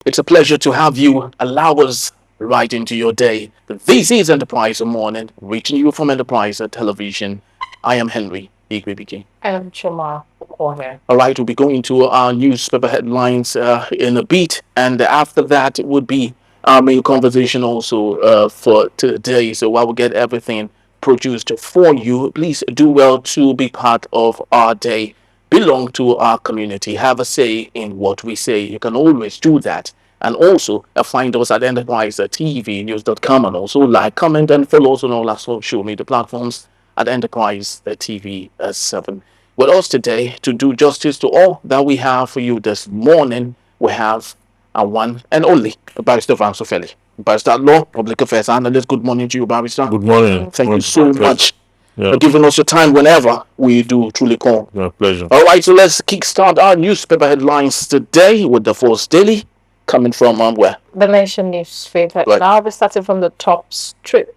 It's a pleasure to have you allow us right into your day. This is Enterprise Morning, reaching you from Enterprise Television. I am Henry Igbebike. I'm Chuma Ohe. All right, we'll be going to our newspaper headlines in a bit, and after that, it would be our main conversation also for today. So I will get everything produced for you. Please do well to be part of our day, belong to our community, have a say in what we say. You can always do that. And also find us at enterprisetvnews.com, and also like, comment, and follow us on all our social media platforms at Enterprise TV 7. With us today, to do justice to all that we have for you this morning, we have our one and only Barrister Francis Ofeli. Barrister at Law, Public Affairs Analyst. Good morning to you, Barrister. Good morning. Thank you so much Yeah, for giving us your time whenever we do truly call. my pleasure. All right, so let's kickstart our newspaper headlines today with the Force Daily, coming from where? The Nation newspaper. Right. Now we're starting from the top strip.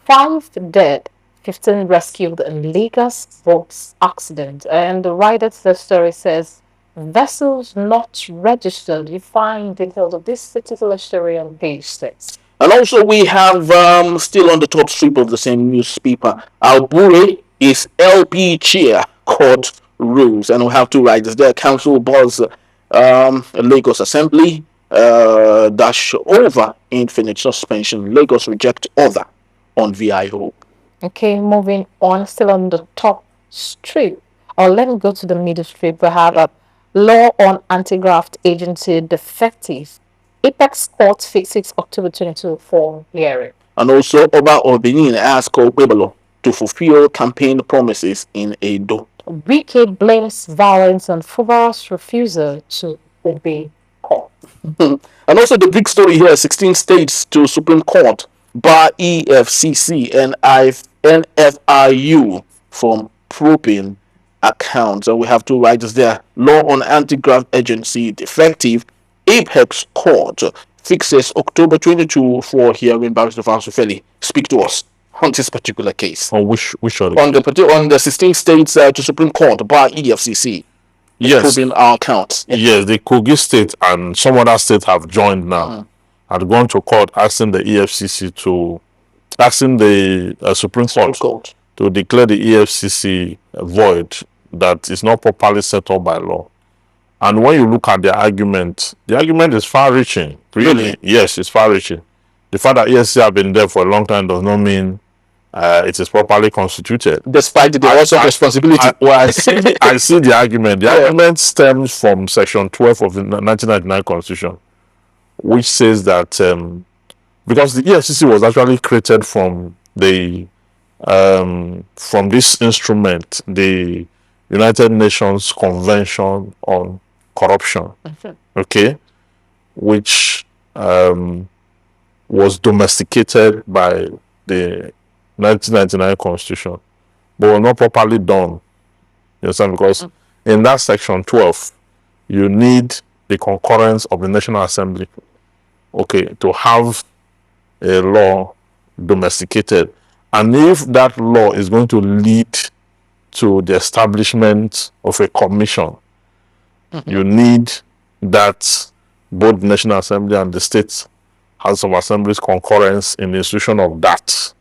5 dead, 15 rescued in Lagos boat accident. And the writer to the story says, vessels not registered. You find details of this particular story on page 6. And also we have still on the top strip of the same newspaper, Albure is LP chair court rules, and we have two writers there. Council boss Lagos Assembly dash over infinite suspension. Lagos reject order on VIO. Okay, moving on, still on the top strip. Or let me go to the middle strip. We have a law on anti-graft agency defective. Apex Court fixes October 22 for hearing. And also Oba Obinin asked Kwebelo to fulfill campaign promises in Edo. Wike blames violence on Fubara's refusal to obey court. And also the big story here, 16 states to Supreme Court bar EFCC and NFIU from probing accounts. And we have two writers there. Law on anti-graft agency defective. Apex Court fixes October 22 for hearing. Barrister Francis Ofeli, speak to us on this particular case. On which are On the 16 states to Supreme Court by EFCC. Yes, Proving our accounts. yes, the Kogi state and some other states have joined now. Had gone to court asking the EFCC to asking the Supreme Court to declare the EFCC void, that is not properly set up by law. And when you look at the argument is far-reaching. Really? Yes, it's far-reaching. The fact that EFCC have been there for a long time does not mean it is properly constituted. Despite the also responsibility. I see the argument. The argument stems from Section 12 of the 1999 Constitution, which says that because the EFCC was actually created from this instrument, the United Nations Convention on Corruption, okay, which was domesticated by the 1999 Constitution, but was not properly done. You understand? Because in that Section 12, you need the concurrence of the National Assembly, okay, to have a law domesticated. And if that law is going to lead to the establishment of a commission, you need that both the National Assembly and the State House of Assembly's concurrence in the institution of that.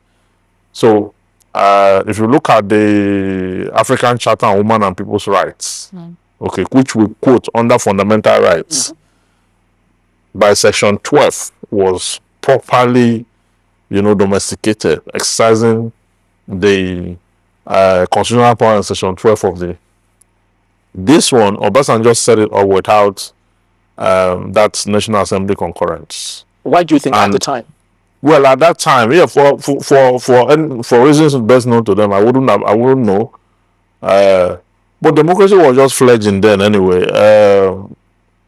So, if you look at the African Charter on Women and People's Rights, okay, which we quote under fundamental rights, by Section 12 was properly, domesticated, exercising the constitutional power in Section 12 of the. This one, Obasanjo set it up without that National Assembly concurrence. Why do you think at the time? Well, at that time, yeah, for reasons best known to them, I wouldn't know. But democracy was just fledging then anyway.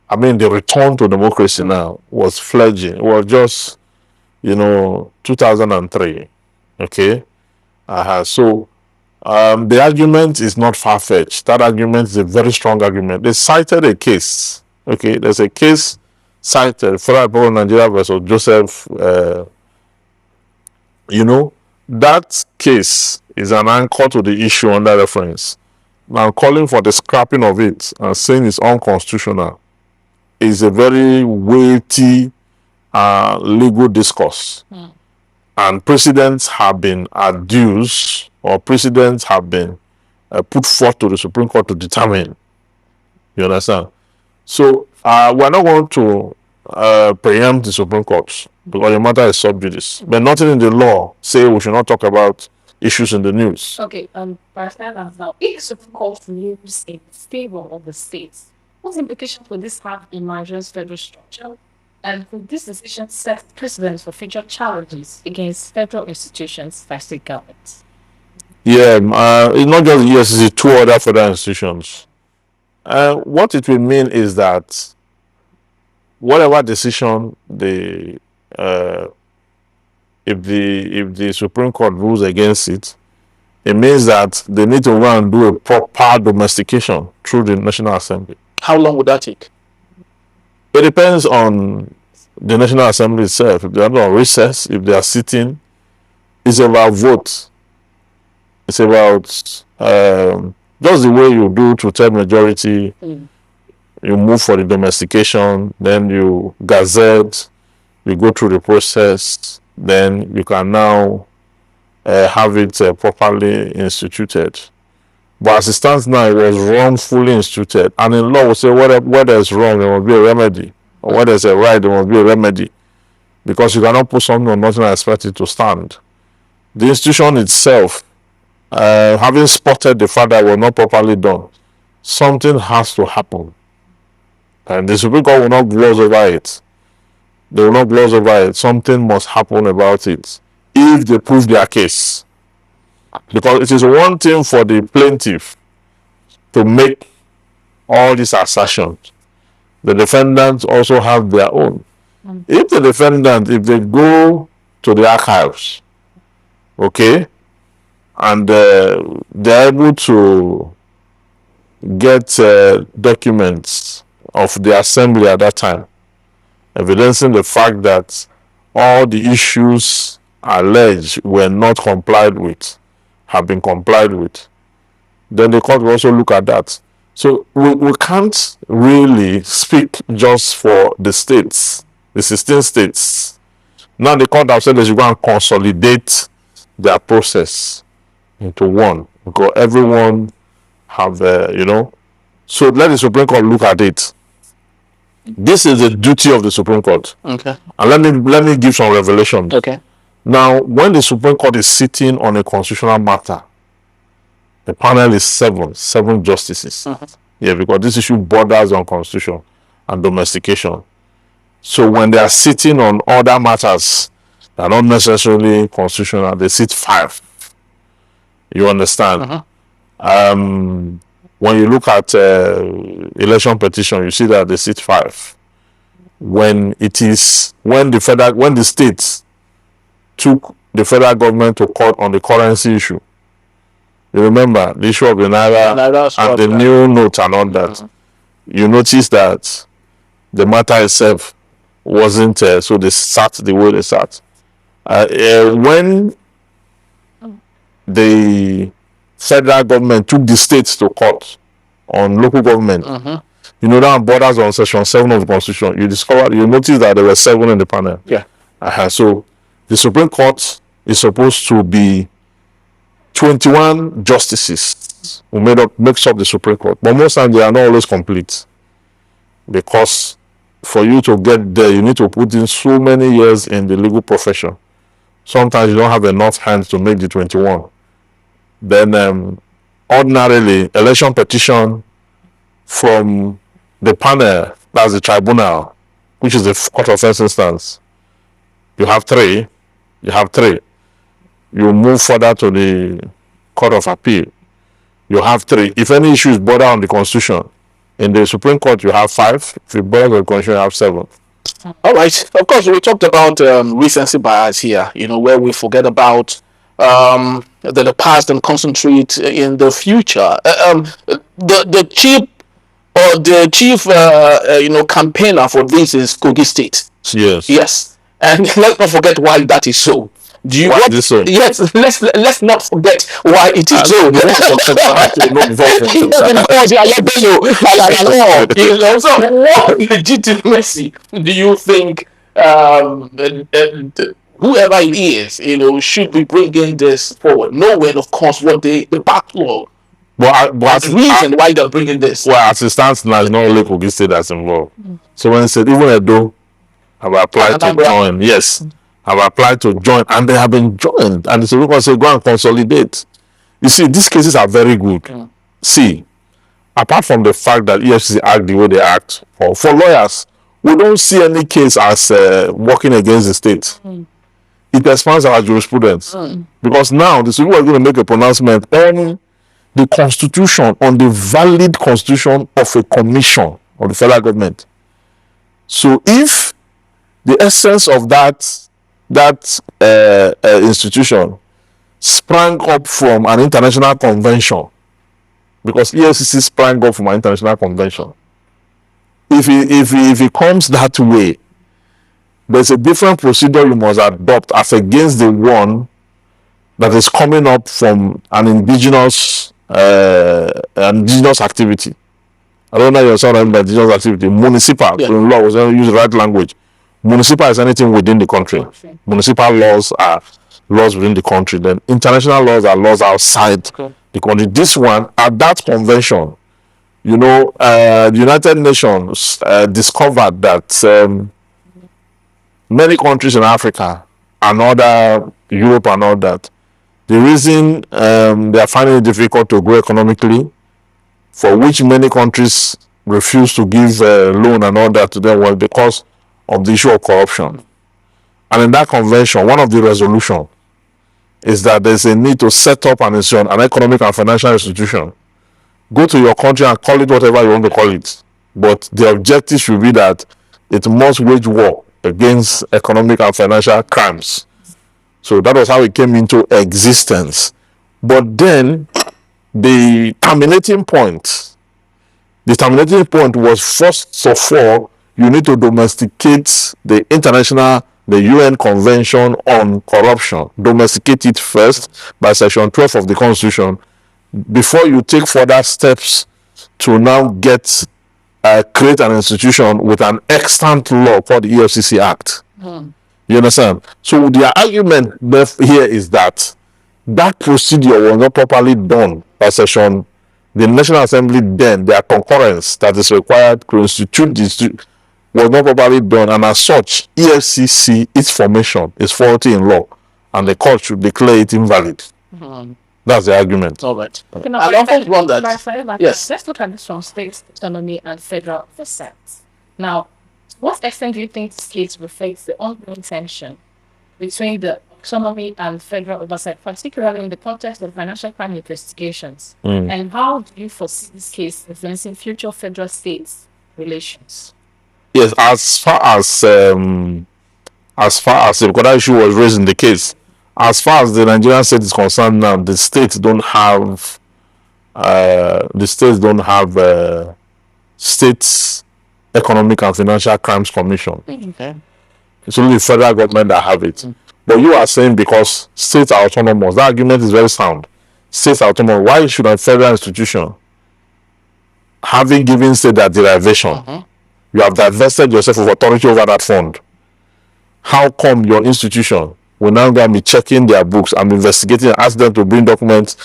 I mean, the return to democracy now was fledging. It was just, 2003. Okay. So the argument is not far-fetched. That argument is a very strong argument. They cited a case. Okay, there's a case cited, Federal Republic of Nigeria versus Joseph. That case is an anchor to the issue under reference. I'm calling for the scrapping of it and saying it's unconstitutional. is a very weighty legal discourse. And precedents have been adduced, or precedents have been put forth to the Supreme Court to determine. You understand? So we're not going to preempt the Supreme Court because the matter is sub judice. But nothing in the law say we should not talk about issues in the news. Okay, Barrister, now, if the Supreme Court rules in favor of the states, what implications will this have in Nigeria's federal structure? And could this decision set precedents for future challenges against federal institutions by state governments? Yeah, it's not just the EFCC, two other federal institutions. What it will mean is that whatever decision if the Supreme Court rules against it, it means that they need to go and do a proper domestication through the National Assembly. How long would that take? It depends on the National Assembly itself. If they are on recess, if they are sitting, it's about vote. It's about just the way you do to tell majority. You move for the domestication, then you gazette, you go through the process, then you can now have it properly instituted. But as it stands now, it was wrongfully instituted. And in law, we say where there's wrong, there must be a remedy. Or where there's a right, there must be a remedy. Because you cannot put something on nothing and expect it to stand. The institution itself, having spotted the fact that it was not properly done, something has to happen. And the Supreme Court will not gloss over it. They will not gloss over it. Something must happen about it if they prove their case. Because it is one thing for the plaintiff to make all these assertions. The defendants also have their own. If the defendant, if they go to the archives, okay, and they're able to get documents of the assembly at that time, evidencing the fact that all the issues alleged were not complied with, have been complied with, then the court will also look at that. So we can't really speak just for the states, the 16 states. Now the court have said they should go and consolidate their process into one, because everyone have, so let the Supreme Court look at it. This is the duty of the Supreme Court. Okay. And let me give some revelations. Okay. Now, when the Supreme Court is sitting on a constitutional matter, the panel is seven justices. Yeah, because this issue borders on constitution and domestication. So when they are sitting on other matters that are not necessarily constitutional, they sit 5. You understand? When you look at election petition, you see that they sit 5. When the states took the federal government to court on the currency issue, you remember the issue of the naira and the new note and all that. You notice that the matter itself wasn't so they sat the way they sat. When the federal government took the states to court on local government, you know that borders on section 7 of the constitution. You notice that there were 7 in the panel. Yeah. So the Supreme Court is supposed to be 21 justices who makes up the Supreme Court, but most times they are not always complete, because for you to get there, you need to put in so many years in the legal profession. Sometimes you don't have enough hands to make the 21. Then ordinarily, election petition from the panel, that's the tribunal, which is the court of first instance, you have 3. You move further to the Court of Appeal, you have 3. If any issues border on the Constitution, in the Supreme Court you have 5. If you border on the Constitution, you have 7. All right. Of course, we talked about recency bias here, where we forget about the past and concentrate in the future. The chief campaigner for this is Kogi State. Yes. Yes. And let's not forget why that is so. Do you Why is what? this so? Yes, let's not forget why it is so. You don't forget, I have to know before Yes, I let you know. So, what legitimacy do you think whoever it is, should be bringing this forward, knowing, of course, what the backlog but as reason why they're bringing this? well, as it stands now, it's not only Kogi State that's involved. So when it said even Edo have applied to Anambra. join, yes, have applied to join, and they have been joined, and the Supreme Court say go and consolidate. You see, these cases are very good. See, apart from the fact that EFCC act the way they act, for lawyers, we don't see any case as working against the state. It expands our jurisprudence because now the Supreme Court is going to make a pronouncement on the constitution, on the valid constitution of a commission of the federal government. So if the essence of that institution sprang up from an international convention, because EFCC sprang up from an international convention, if it comes that way, there's a different procedure you must adopt as against the one that is coming up from an indigenous activity. I don't know if you're talking about indigenous activity. Municipal, in law, was use the right language. Municipal is anything within the country. Municipal laws are laws within the country. Then international laws are laws outside the country. This one, at that convention, the United Nations discovered that many countries in Africa and other Europe and all that, the reason they are finding it difficult to grow economically, for which many countries refuse to give loan and all that to them, was because of the issue of corruption. And in that convention, one of the resolutions is that there's a need to set up an economic and financial institution. Go to your country and call it whatever you want to call it, but the objective should be that it must wage war against economic and financial crimes. So that was how it came into existence. But then the terminating point was, first of all, you need to domesticate the UN Convention on Corruption. Domesticate it first by Section 12 of the Constitution before you take further steps to now create an institution with an extant law called the EFCC Act. You understand? So the argument here is that procedure was not properly done by the National Assembly. Then their concurrence that is required to institute this was not properly done, and as such, EFCC, its formation is faulty in law, and the court should declare it invalid. That's the argument. All right. Okay, now, I often wondered. Yes. Let's look at this from state autonomy and federal assets. Now, to what extent do you think this case reflects the ongoing tension between the autonomy and federal oversight, particularly in the context of financial crime investigations? And how do you foresee this case influencing future federal-state relations? Yes, as far as because that issue was raised in the case, as far as the Nigerian state is concerned now, the states don't have states economic and financial crimes commission. Okay. It's only the federal government that have it. But you are saying because states are autonomous, that argument is very sound. States are autonomous. Why should a federal institution, having given state that derivation, you have divested yourself of authority over that fund? How come your institution will now go and be checking their books and investigating and ask them to bring documents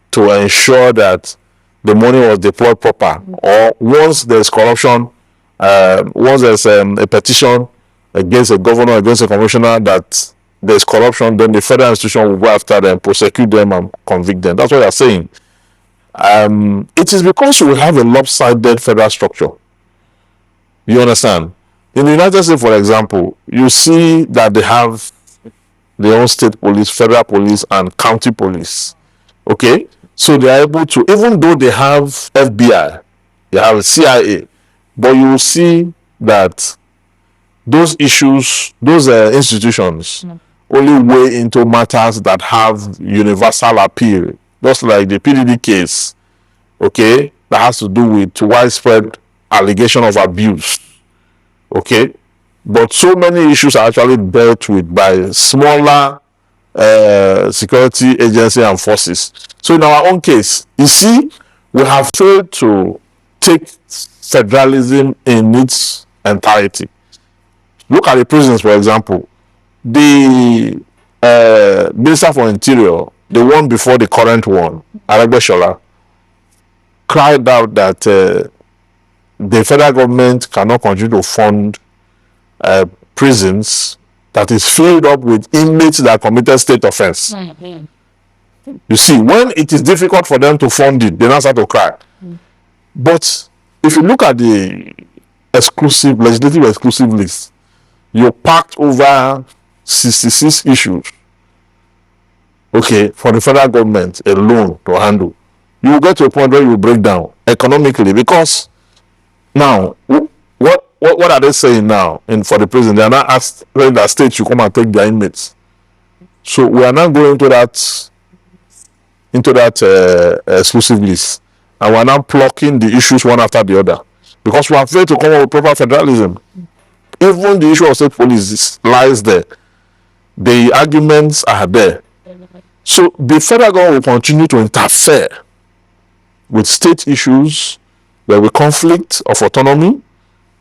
to ensure that the money was deployed proper? Or once there's corruption, once there's a petition against a governor, against a commissioner that there's corruption, then the federal institution will go after them, prosecute them and convict them. That's what they're saying. It is because we have a lopsided federal structure. You understand? In the United States, for example, you see that they have their own state police, federal police, and county police. Okay? So they are able to, even though they have FBI, they have CIA, but you will see that those issues, those institutions only weigh into matters that have universal appeal, just like the PDD case, okay, that has to do with widespread allegation of abuse, okay? But so many issues are actually dealt with by smaller security agency and forces. So in our own case, you see, we have failed to take federalism in its entirety. Look at the prisons, for example. The Minister for Interior, the one before the current one, Aragbeshola, cried out that the federal government cannot continue to fund prisons that is filled up with inmates that committed state offense. Mm-hmm. You see, when it is difficult for them to fund it, they now start to cry. But if you look at the legislative exclusive list, you packed over 66 issues, okay, for the federal government alone to handle. You will get to a point where you will break down economically, because now what are they saying now for the prison? They are now asking that states should come and take their inmates. So we are now going into that exclusive list, and we are now plucking the issues one after the other, because we have failed to come up with proper federalism. Even the issue of state police lies there. The arguments are there. So the federal government will continue to interfere with state issues. There will be conflict of autonomy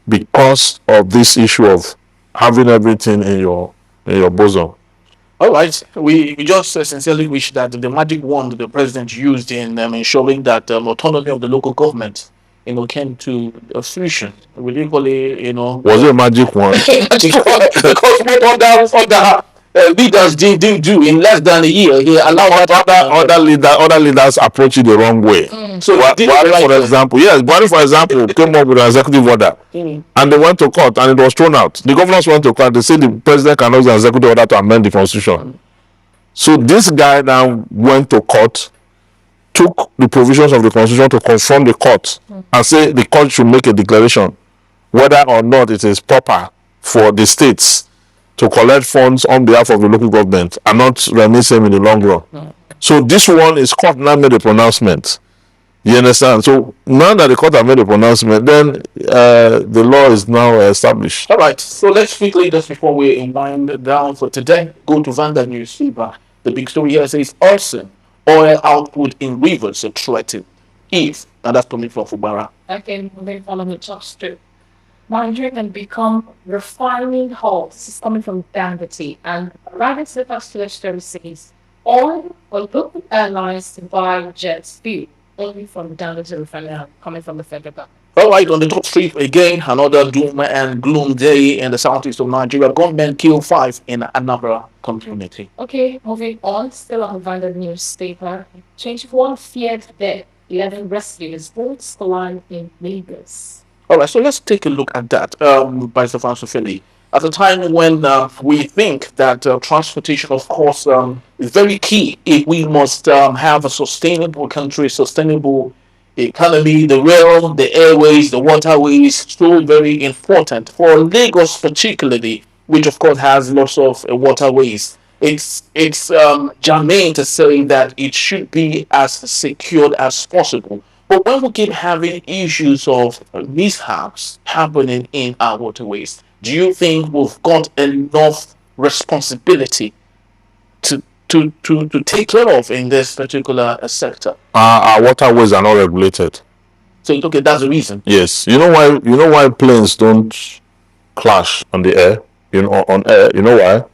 because of this issue of having everything in your bosom. All right, we just sincerely wish that the magic wand the president used in ensuring that autonomy of the local government, came to fruition. Will equally, Was it a magic one? because what other leaders didn't do in less than a year, he allowed Other leaders approach it the wrong way. So Buhari, for example, came up with an executive order, and they went to court, and it was thrown out. The governors went to court. They said the president cannot use an executive order to amend the constitution. So this guy now went to court, took the provisions of the constitution to confront the court, and say the court should make a declaration whether or not it is proper for the states to collect funds on behalf of the local government and not remiss him in the long run. So this one is court now made a pronouncement. You understand? So now that the court have made a pronouncement, then the law is now established. All right. So let's quickly, just before we wind down for today, go to Vanguard newspaper. The big story here says arson, oil output in rivers threatened. If, and that's coming from Fubara. Okay, moving on the top strip. Nigeria can become refining hubs. This is coming from Dangote. And private sector story says oil or local airlines to buy jet fuel only from Dangote refinery coming from the federal government. All right, on the top strip again, another doom and gloom day in the southeast of Nigeria. Gunmen kill 5 in Anambra community. Okay, moving on, still on Vanguard newspaper. 21 feared death, 11 rescuers, boats collide in Lagos. All right, so let's take a look at that, by Stefan Sofeli. At a time when we think that transportation, of course, is very key if we must have a sustainable country, sustainable economy, the rail, the airways, the waterways, so very important for Lagos particularly, which of course has lots of waterways. It's germane to say that it should be as secured as possible. But when we keep having issues of mishaps happening in our waterways, do you think we've got enough responsibility to take care of in this particular sector? Our waterways are not regulated. So okay, that's the reason. Yes, you know why? You know why planes don't crash on the air? On air. You know why?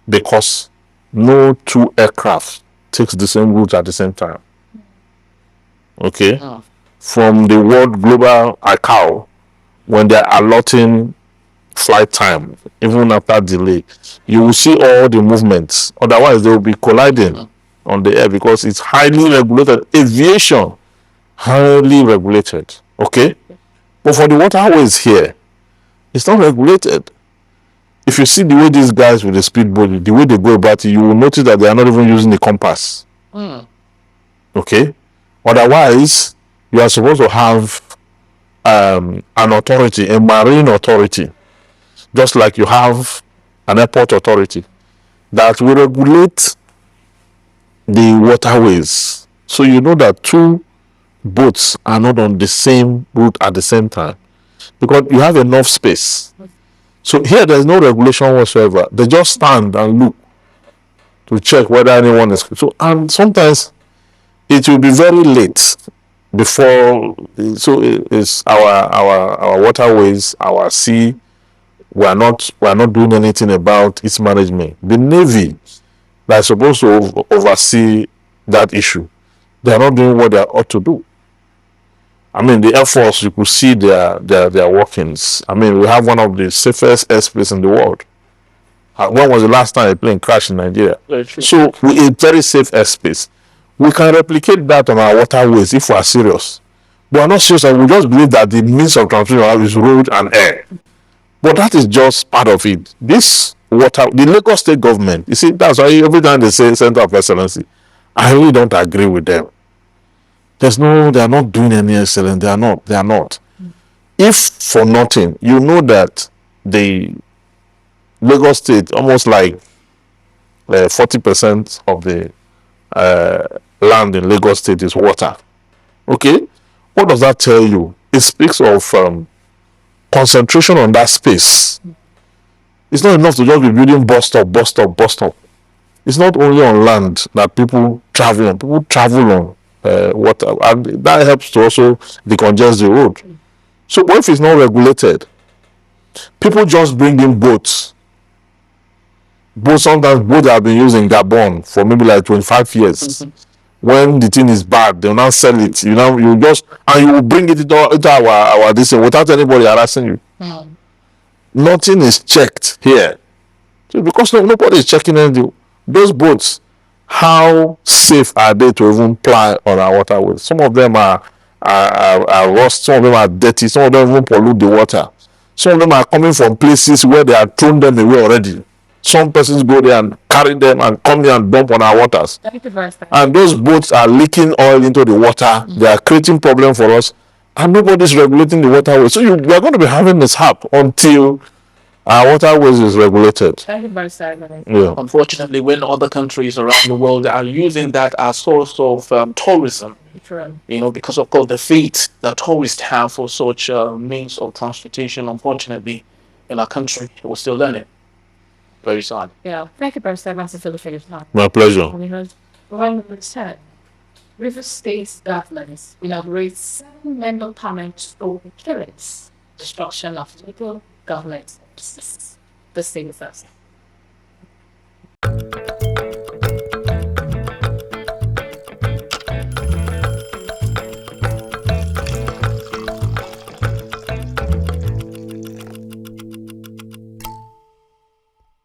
Because no two aircraft takes the same route at the same time. Okay. From the World Global ICAO, when they're allotting flight time, even after delay, you will see all the movements. Otherwise, they will be colliding on the air, because it's highly regulated. Aviation, highly regulated. Okay. But for the waterways here, it's not regulated. If you see the way these guys with the speedboat, the way they go about it, you will notice that they are not even using the compass. Okay. Otherwise, you are supposed to have an authority, a marine authority, just like you have an airport authority, that will regulate the waterways. So you know that two boats are not on the same route at the same time, because you have enough space. So here there's no regulation whatsoever. They just stand and look. to check whether anyone is. So, and sometimes it will be very late before. So it's our waterways, our sea. We are not doing anything about its management. The Navy that is supposed to oversee that issue, they are not doing what they ought to do. I mean, the Air Force, you could see their workings. I mean, we have one of the safest airspace in the world. When was the last time a plane crashed in Nigeria? So, we a very safe airspace. We can replicate that on our waterways if we are serious. We are not serious, and we just believe that the means of transportation is road and air. But that is just part of it. This water, the Lagos state government, you see, that's why every time they say Center of Excellency, I really don't agree with them. They are not doing any excellence. They are not. If for nothing, you know that the Lagos state, almost like 40% of the uh, land in Lagos state is water. Okay? What does that tell you? It speaks of concentration on that space. It's not enough to just be building bus stop, bus stop, bus stop. It's not only on land that people travel on. People travel on water, and that helps to also decongest the road. So, what if it's not regulated? People just bring in boats. Sometimes boats that have been used in Gabon for maybe like 25 years. When the thing is bad, they'll now sell it. You just, and you will bring it into our this without anybody harassing you. Nothing is checked here. So because nobody is checking anything, those boats, how safe are they to even ply on our waterways? Some of them are rust, some of them are dirty, some of them even pollute the water. Some of them are coming from places where they have thrown them away already. Some persons go there and carry them and come here and dump on our waters. And those boats are leaking oil into the water. They are creating problem for us. And nobody's regulating the waterway. So we are going to be having this hap until our waterways is regulated. Yeah. Unfortunately, when other countries around the world are using that as source of tourism, because of course the fate that tourists have for such means of transportation, unfortunately, in our country, we're still learning. Very sad. Yeah, thank you very much for your time. My pleasure. Because when we said River State's government inaugurates 7 member parliament over killings, destruction of local government. The state first.